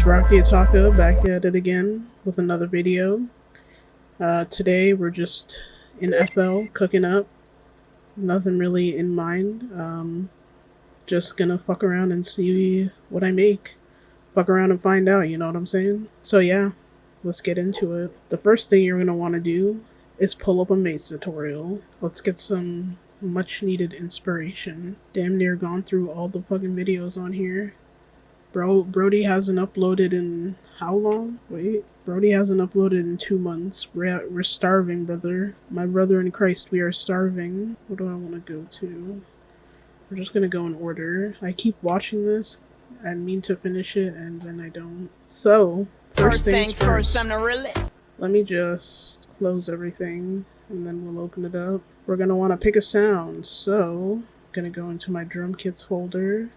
rokiiyotakka back at it again with another video. Today we're just in FL cooking up. Nothing really in mind. Just gonna fuck around and see what I make. Fuck around and find out, you know what I'm saying? So yeah, let's get into it. The first thing you're gonna want to do is pull up a maze tutorial. Let's get some much needed inspiration. Damn near gone through all the fucking videos on here. Brody hasn't uploaded in how long? Wait, Brody hasn't uploaded in 2 months. We're starving, brother. My brother in Christ, we are starving. What do I want to go to? We're just gonna go in order. I keep watching this. I mean to finish it, and then I don't. So, first things first. I'm the realist. Let me just close everything, and then we'll open it up. We're gonna want to pick a sound, so I'm gonna go into my drum kits folder.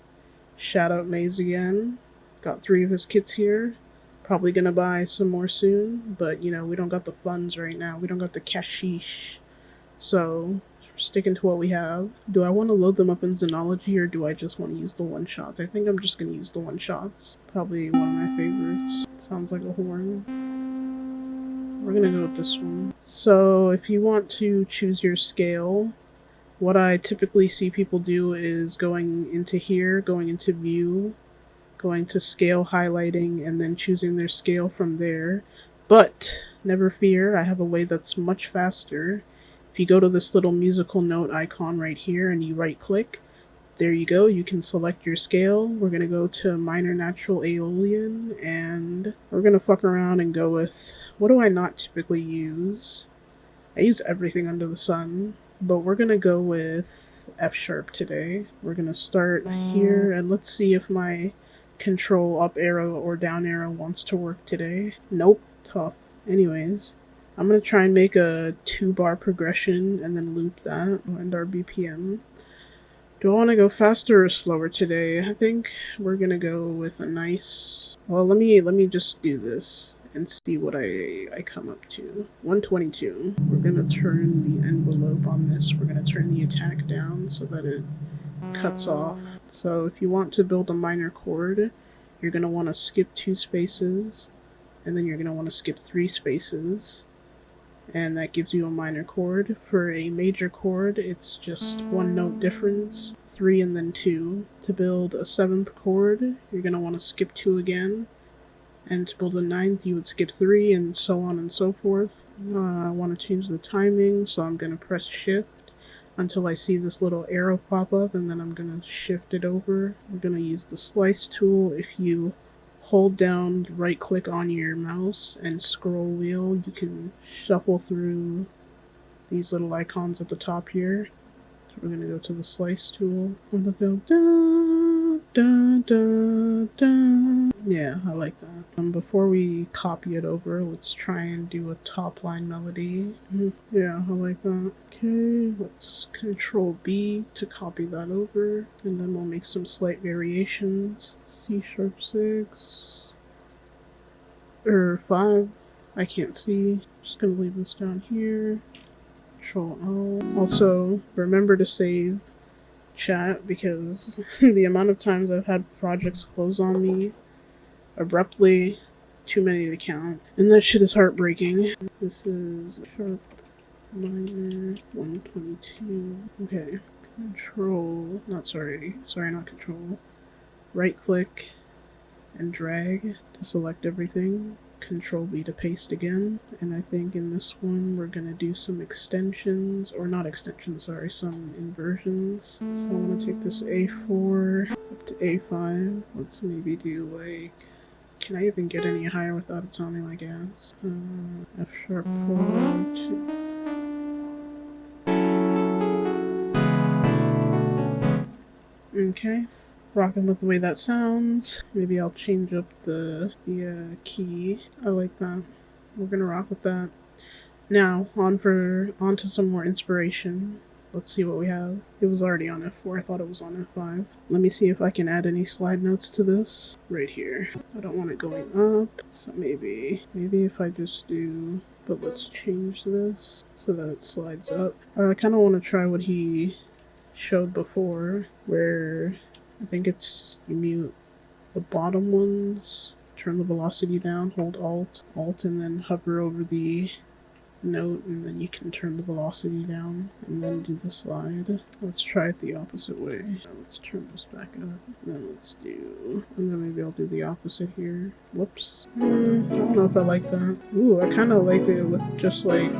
Shout out Maze again. Got 3 of his kits here. Probably gonna buy some more soon, but you know, we don't got the funds right now. We don't got the cashish. So, sticking to what we have. Do I want to load them up in Xenology, or do I just want to use the one-shots? I think I'm just gonna use the one-shots. Probably one of my favorites. Sounds like a horn. We're gonna go with this one. So, if you want to choose your scale, what I typically see people do is going into here, going into view, going to scale highlighting, and then choosing their scale from there. But never fear, I have a way that's much faster. If you go to this little musical note icon right here and you right click, there you go, you can select your scale. We're going to go to minor natural Aeolian, and we're going to fuck around and go with, what do I not typically use? I use everything under the sun. But we're gonna go with F sharp today. We're gonna start here, and let's see if my control up arrow or down arrow wants to work today. Nope, tough. Anyways, I'm gonna try and make a 2-bar progression and then loop that and our BPM. Do I want to go faster or slower today? I think we're gonna go with a nice. Well, let me just do this and see what I come up to. 122. We're gonna turn the envelope on this. We're gonna turn the attack down so that it cuts off. So if you want to build a minor chord, you're gonna want to skip 2 spaces, and then you're gonna want to skip 3 spaces, and that gives you a minor chord. For a major chord, it's just 1 note difference, 3 and then 2. To build a 7th chord, you're gonna want to skip 2 again. And to build a 9th, you would skip 3, and so on and so forth. I want to change the timing, so I'm going to press shift until I see this little arrow pop up, and then I'm going to shift it over. We're going to use the slice tool. If you hold down, right click on your mouse and scroll wheel, you can shuffle through these little icons at the top here. So we're going to go to the slice tool. I'm going to go da, da, da, da. Yeah, I like that. Before we copy it over, let's try and do a top line melody. Yeah, I like that. Okay, let's Control B to copy that over, and then we'll make some slight variations. C#6 or 5. I can't see. Just gonna leave this down here. Control O. Also, remember to save chat, because the amount of times I've had projects close on me abruptly, too many to count, and that shit is heartbreaking. This is sharp minor 122. Okay, control, not control, right click and drag to select everything. Control B to paste again, and I think in this one we're gonna do some extensions, or not extensions, sorry, some inversions. So I want to take this A4 up to A5. Let's maybe do like, can I even get any higher without it sounding like ass? F sharp 4 2. Okay. Rocking with the way that sounds. Maybe I'll change up the key. I like that. We're gonna rock with that. Now, on to some more inspiration. Let's see what we have. It was already on F4. I thought it was on F5. Let me see if I can add any slide notes to this. Right here. I don't want it going up. So maybe if I just do, but let's change this so that it slides up. I kind of want to try what he showed before, where I think it's you mute the bottom ones turn the velocity down, hold Alt, and then hover over the note, and then you can turn the velocity down and then do the slide. Let's try it the opposite way. Let's turn this back up. Then let's do, and then maybe I'll do the opposite here. Whoops. I don't know if I like that. Ooh, I kind of like it with just like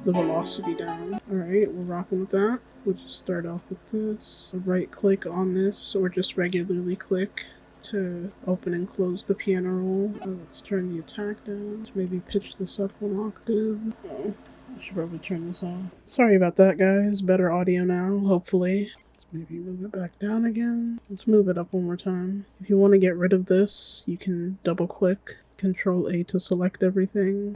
the velocity down. Alright, we're rocking with that. We'll just start off with this. Right click on this, or just regularly click to open and close the piano roll. Let's turn the attack down. Let's maybe pitch this up 1 octave. Oh, I should probably turn this off. Sorry about that, guys. Better audio now, hopefully. Let's maybe move it back down again. Let's move it up 1 more time. If you want to get rid of this, you can double click. Control A to select everything.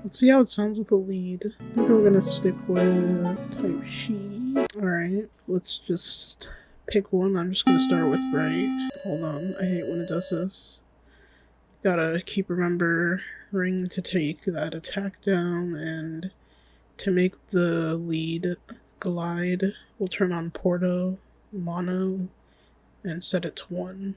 Let's see how it sounds with a lead. I think we're gonna stick with type sheet. Alright, let's just pick one. I'm just gonna start with right. Hold on, I hate when it does this. Gotta keep remembering to take that attack down, and to make the lead glide, we'll turn on Porto, Mono, and set it to 1.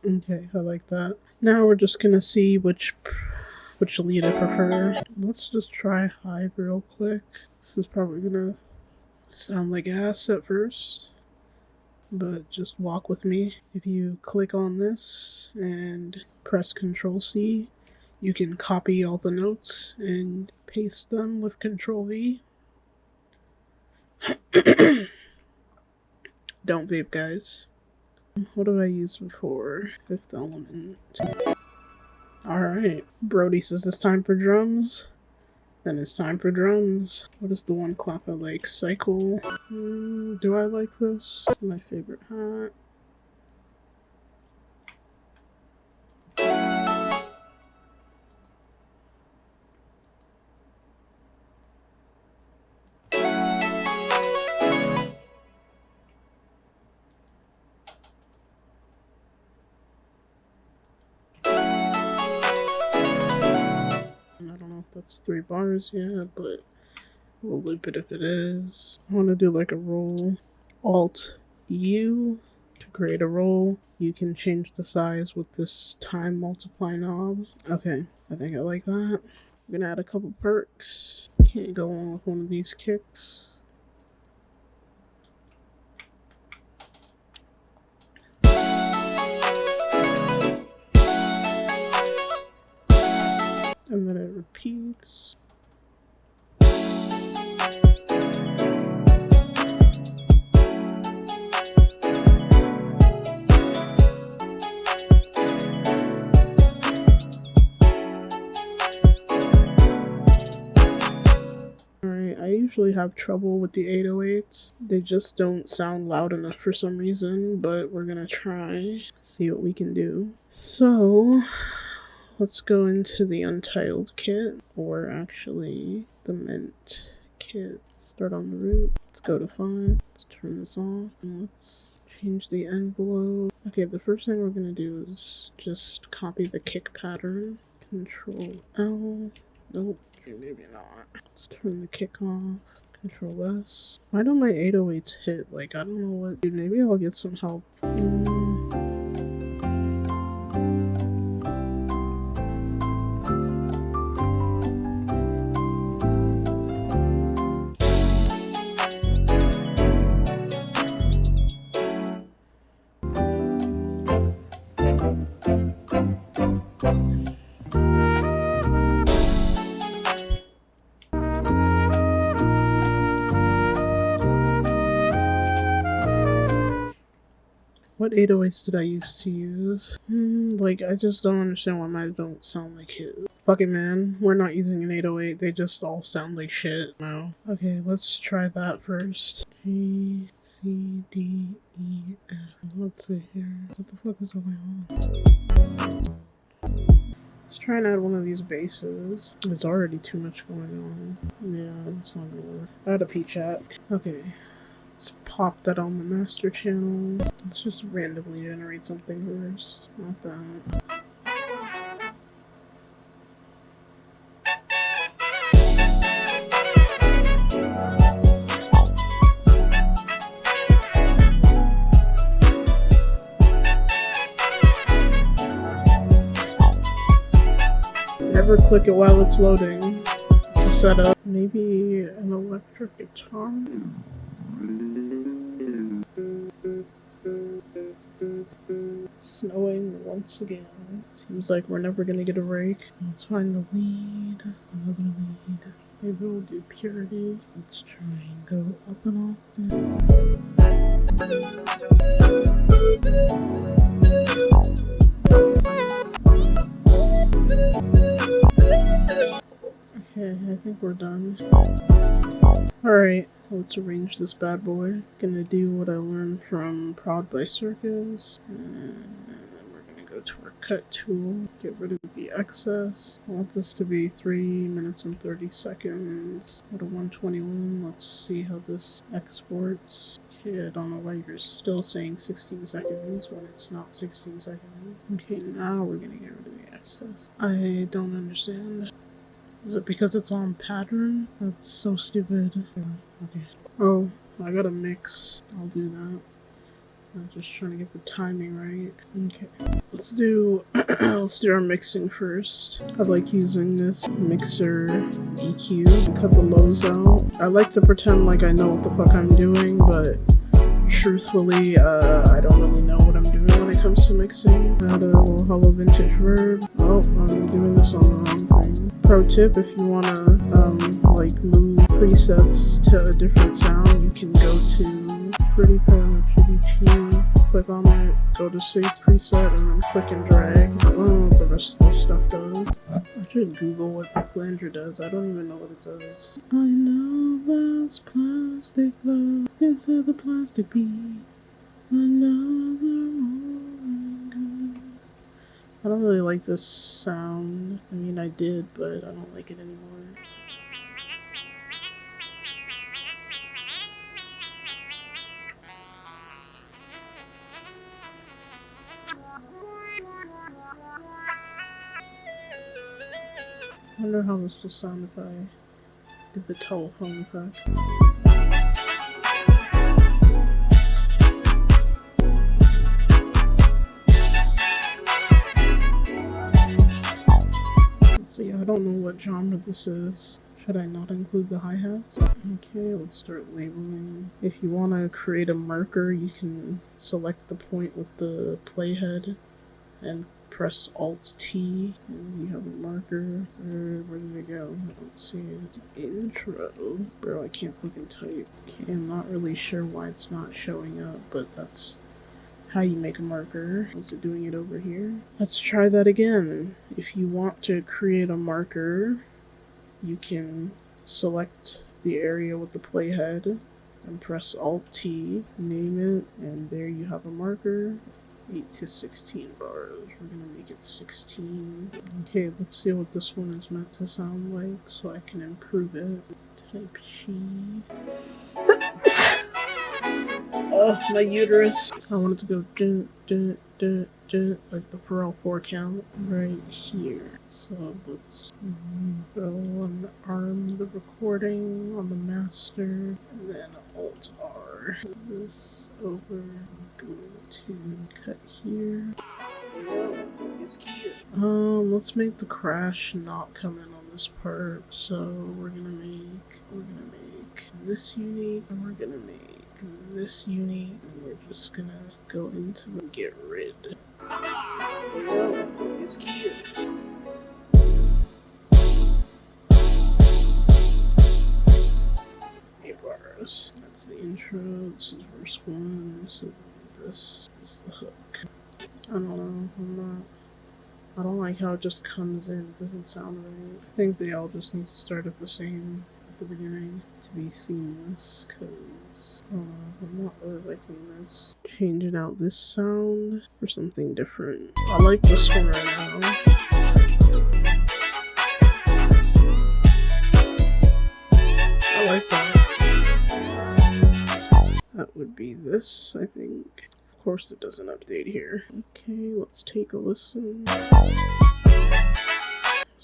Okay, I like that. Now we're just gonna see which lead I prefer. Let's just try high real quick. This is probably gonna sound like ass at first, but just walk with me. If you click on this and press Control C, you can copy all the notes and paste them with Control V. Don't vape, guys. What have I used before? Fifth Element. Alright. Brody says it's time for drums. Then it's time for drums. What is the one clap I like? Cycle. Do I like this? My favorite hat. That's 3 bars, yeah, but we'll loop it if it is. I want to do like a roll. Alt U to create a roll. You can change the size with this time multiply knob. Okay, I think I like that. I'm gonna add a couple perks. Can't go on with one of these kicks. And then it repeats. Alright, I usually have trouble with the 808s. They just don't sound loud enough for some reason, but we're gonna try, see what we can do. So, let's go into the Untitled kit, or actually the Mint kit. Start on the root. Let's go to 5. Let's turn this off. And let's change the envelope. Okay, the first thing we're gonna do is just copy the kick pattern. Control L. Nope, maybe not. Let's turn the kick off. Control S. Why don't my 808s hit? Like, I don't know what. Dude, maybe I'll get some help. What 808s did I used to use? Like, I just don't understand why mine don't sound like his. Fuck it, man. We're not using an 808. They just all sound like shit now. Okay, let's try that first. G, C, D, E, F. Let's see here. What the fuck is going on? Let's try and add one of these basses. There's already too much going on. Yeah, it's not gonna work. I had a P-chat. Okay. Let's pop that on the master channel. Let's just randomly generate something first. Not that. Never click it while it's loading. It's a setup. Maybe an electric guitar? Snowing once again. Seems like we're never gonna get a break. Let's find the lead. Another lead. Maybe we'll do purity. Let's try and go up and Okay, I think we're done. Alright, let's arrange this bad boy. Gonna do what I learned from Prod by Circus. And then we're gonna go to our cut tool. Get rid of the excess. I want this to be 3 minutes and 30 seconds. Go to 121. Let's see how this exports. Okay, I don't know why you're still saying 16 seconds when it's not 16 seconds. Okay, now we're gonna get rid of the excess. I don't understand. Is it because it's on pattern? That's so stupid. Yeah, okay. Oh, I got a mix. I'll do that. I'm just trying to get the timing right. Okay. Let's do our mixing first. I like using this mixer EQ and cut the lows out. I like to pretend like I know what the fuck I'm doing, but truthfully, I don't really know what I'm doing when it comes to mixing. Add a little hollow vintage verb. Oh, I'm doing this on the wrong thing. Pro tip, if you want to like move presets to a different sound, you can go to Pretty Pen or PDP, click on it, go to save preset, and then click and drag. I don't know what the rest of this stuff does. I should Google what the flanger does. I don't even know what it does. I know that's plastic love inside the plastic beat. Another morning. I don't really like this sound. I mean, I did, but I don't like it anymore. I wonder how this will sound if I did the telephone effect. So yeah, I don't know what genre this is. Should I not include the hi-hats? Okay, let's start labeling. If you want to create a marker, you can select the point with the playhead and press Alt-T, and then you have a marker. Where did it go? I don't see it. Intro. Bro, I can't fucking type. Okay, I'm not really sure why it's not showing up, but that's how you make a marker. Also doing it over here. Let's try that again. If you want to create a marker, you can select the area with the playhead and press Alt-T, name it, and there you have a marker. 8 to 16 bars. We're gonna make it 16. Okay, let's see what this one is meant to sound like so I can improve it. Type she. Oh, my uterus. I want it to go dun, dun, dun, dun, like the Pharrell 4 count right here. So let's go and arm the recording on the master, and then Alt-R. This over, go to cut here. Let's make the crash not come in on this part. So we're gonna make this unique, and we're gonna make this unique, and we're just gonna go into the get rid. It's cute. 8 bars. That's the intro. This is verse 1. So this is the hook. I don't know. I don't like how it just comes in. It doesn't sound right. I think they all just need to start at the same at the beginning to be seamless, because I'm not really liking this. Changing out this sound for something different. I like this one right now. I like that. would be this, I think. Of course it doesn't update here. Okay, let's take a listen. Let's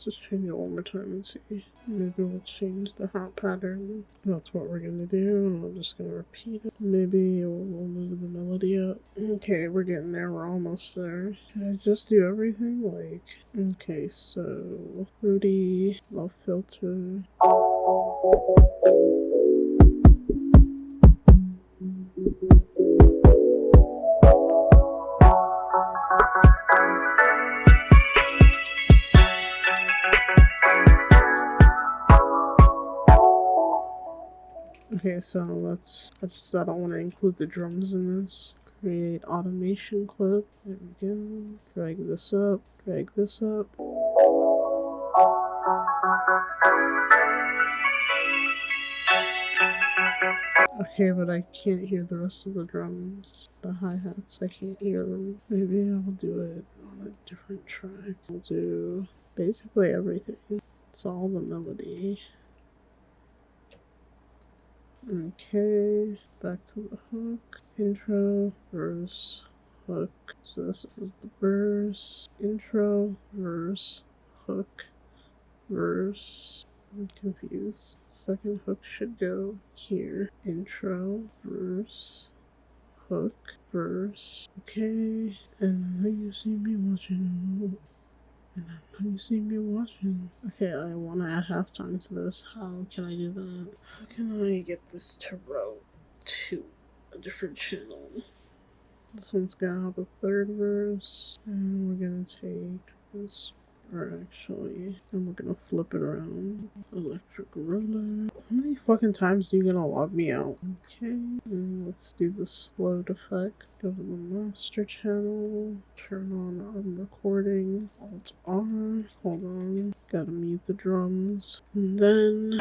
just change it one more time and see. Maybe we'll change the hot pattern. That's what we're gonna do, and we're just gonna repeat it. Maybe we'll move the melody up. Okay, we're getting there. We're almost there. Can I just do everything? Like, okay, so Rudy, love filter. Okay, so I don't want to include the drums in this. Create automation clip. There we go. Drag this up. Drag this up. Okay, but I can't hear the rest of the drums. The hi-hats, I can't hear them. Maybe I'll do it on a different track. I'll do basically everything. It's all the melody. Okay, back to the hook. Intro, verse, hook. So this is the verse. Intro, verse, hook, verse. I'm confused. Second hook should go here. Intro, verse, hook, verse. Okay, and I know you see me watching. And I know you see me watching. Okay, I want to add halftime to this. How can I do that? How can I get this to route to a different channel? This one's gonna have a third verse, and we're gonna take this, or actually, and we're gonna flip it around. Electric roller. How many fucking times are you gonna log me out? Okay, and let's do the slowed effect. Go to the master channel, turn on recording, Alt R, hold on, gotta mute the drums, and then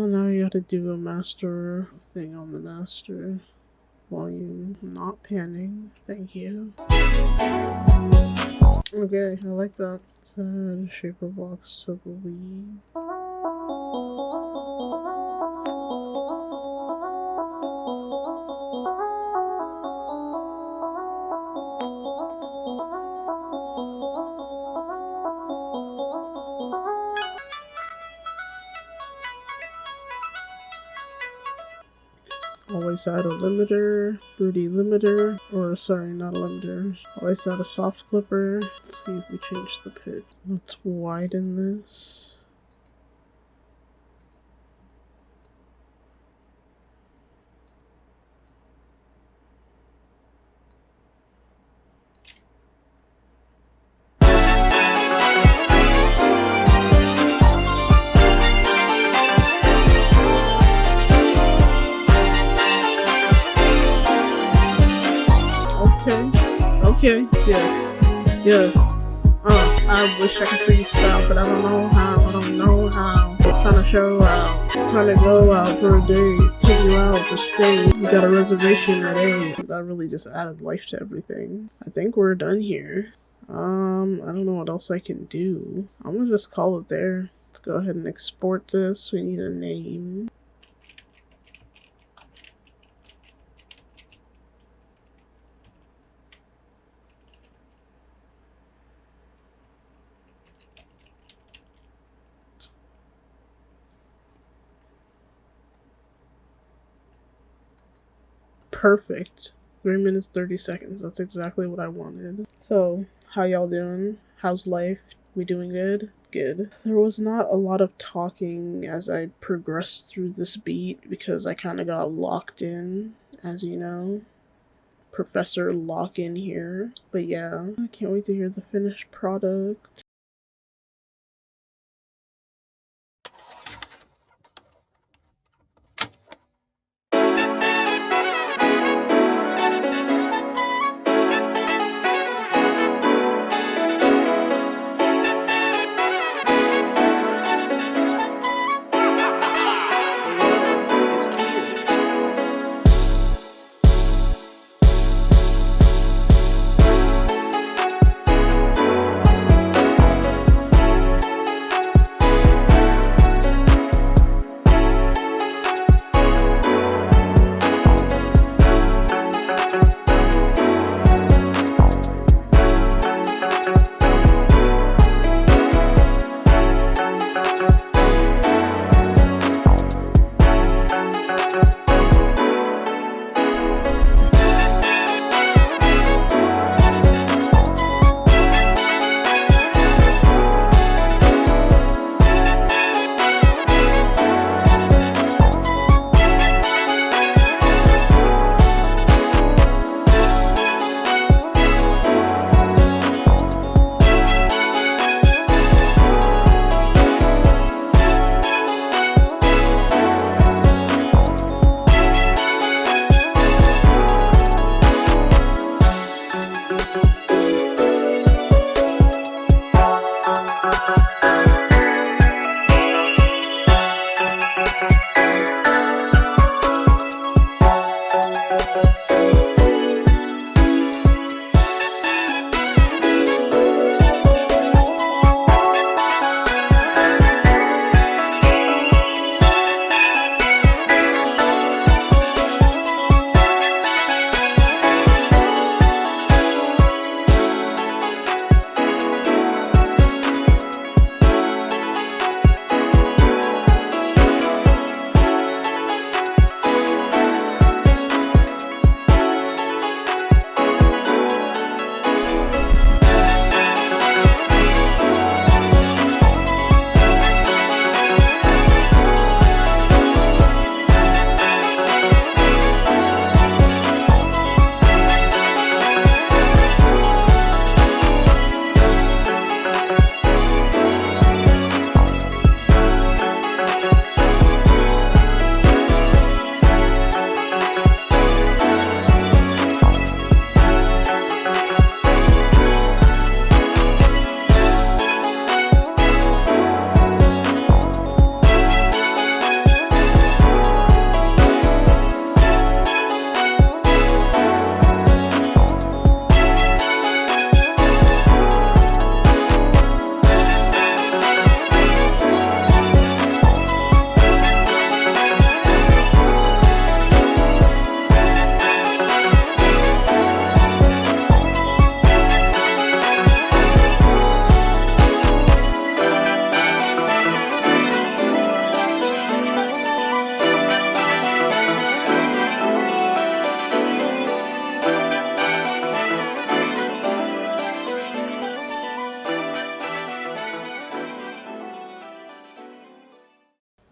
now you gotta do a master thing on the master. Volume, not panning, thank you. Okay, I like that. Add shaper box to the lead. Always add a limiter, Rudy limiter, or sorry, not a limiter. Always add a soft clipper. Let's see if we change the pitch. Let's widen this. Okay, yeah. I wish I could freestyle, but I don't know how. I'm trying to show out, trying to go out for a day, take you out to stay. We got a reservation at 8. That really just added life to everything. I think we're done here. I don't know what else I can do. I'm gonna just call it there. Let's go ahead and export this. We need a name. Perfect. 3 minutes 30 seconds. That's exactly what I wanted. So, how y'all doing? How's life? We doing good? Good. There was not a lot of talking as I progressed through this beat because I kind of got locked in, as you know. Professor lock in here. But yeah, I can't wait to hear the finished product.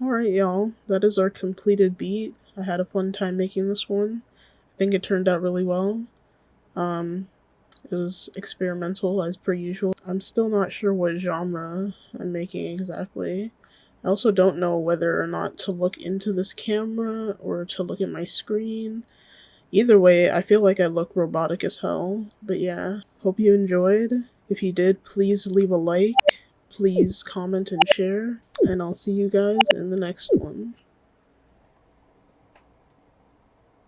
Alright, y'all, that is our completed beat. I had a fun time making this one. I think it turned out really well. It was experimental as per usual. I'm still not sure what genre I'm making exactly. I also don't know whether or not to look into this camera or to look at my screen. Either way, I feel like I look robotic as hell. But yeah, hope you enjoyed. If you did, please leave a like, please comment and share, and I'll see you guys in the next one.